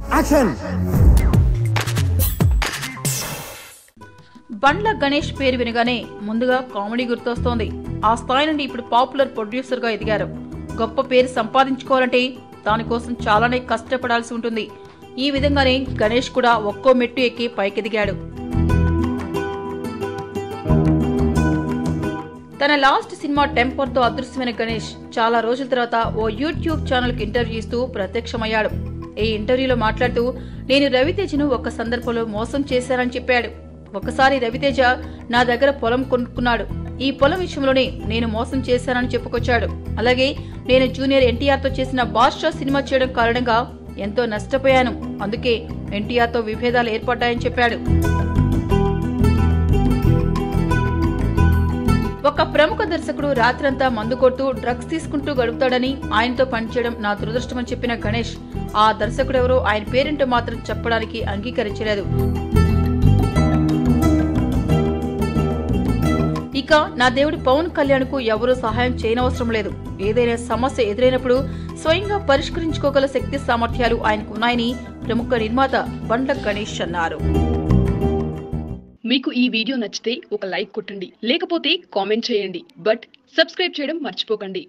Action. Bandla Ganesh పేరు వినగానే ముందుగా కామెడీ గుర్తొస్తోంది. ఆ స్థాయి నుండి ఇప్పుడు పాపులర్ ప్రొడ్యూసర్ గా ఎదిగారు. గొప్ప పేరు సంపాదించుకోవాలంటే దానికోసం చాలానే కష్టపడాల్సి ఉంటుంది. ఈ విధంగానే గణేష్ కూడా ఒక్కో మెట్టు ఎక్కి పైకెదిగాడు. తన లాస్ట్ సినిమా టెంపర్ తో అదృశ్యమైన గణేష్ చాలా రోజుల తర్వాత ఓ యూట్యూబ్ ఛానల్ కి ఇంటర్వ్యూ ఇస్తూ ప్రత్యక్షమయ్యాడు. ఈ ఇంటర్వ్యూలో మాట్లాడుతూ నేను రవితేజను ఒక సందర్భంలో మోసం చేశానని చెప్పాడు. ఒకసారి రవితేజ నా దగ్గర పొలం కొనుక్కున్నాడు. ఈ పొలం విషయంలోనే నేను మోసం చేశానని చెప్పుకొచ్చాడు. అలాగే నేను జూనియర్ ఎన్టీఆర్ తో చేసిన బాద్షా సినిమా చేయడం కారణంగా ఎంతో నష్టపోయాను. అందుకే ఎన్టీఆర్ తో విభేదాలు ఏర్పడ్డాయని చెప్పాడు. ఒక ప్రముఖ దర్శకుడు రాత్రంతా మందు కొడుతూ డ్రగ్స్ తీసుకుంటూ గడుపుతాడని ఆయనతో పనిచేయడం నా దురదృష్టమని చెప్పిన గణేష్ ఆ దర్శకుడెవరో ఆయన పేరేంటో మాత్రం చెప్పడానికి అంగీకరించలేదు. ఇక నా దేవుడి పవన్ కళ్యాణ్ కు ఎవరూ సహాయం చేయనవసరం లేదు. ఏదైనా సమస్య ఎదురైనప్పుడు స్వయంగా పరిష్కరించుకోగల శక్తి సామర్థ్యాలు ఆయనకు ఉన్నాయని ప్రముఖ నిర్మాత బండ్ల గణేష్ అన్నారు. మీకు ఈ వీడియో నచ్చితే ఒక లైక్ కొట్టండి, లేకపోతే కామెంట్ చేయండి. బట్ సబ్స్క్రైబ్ చేయడం మర్చిపోకండి.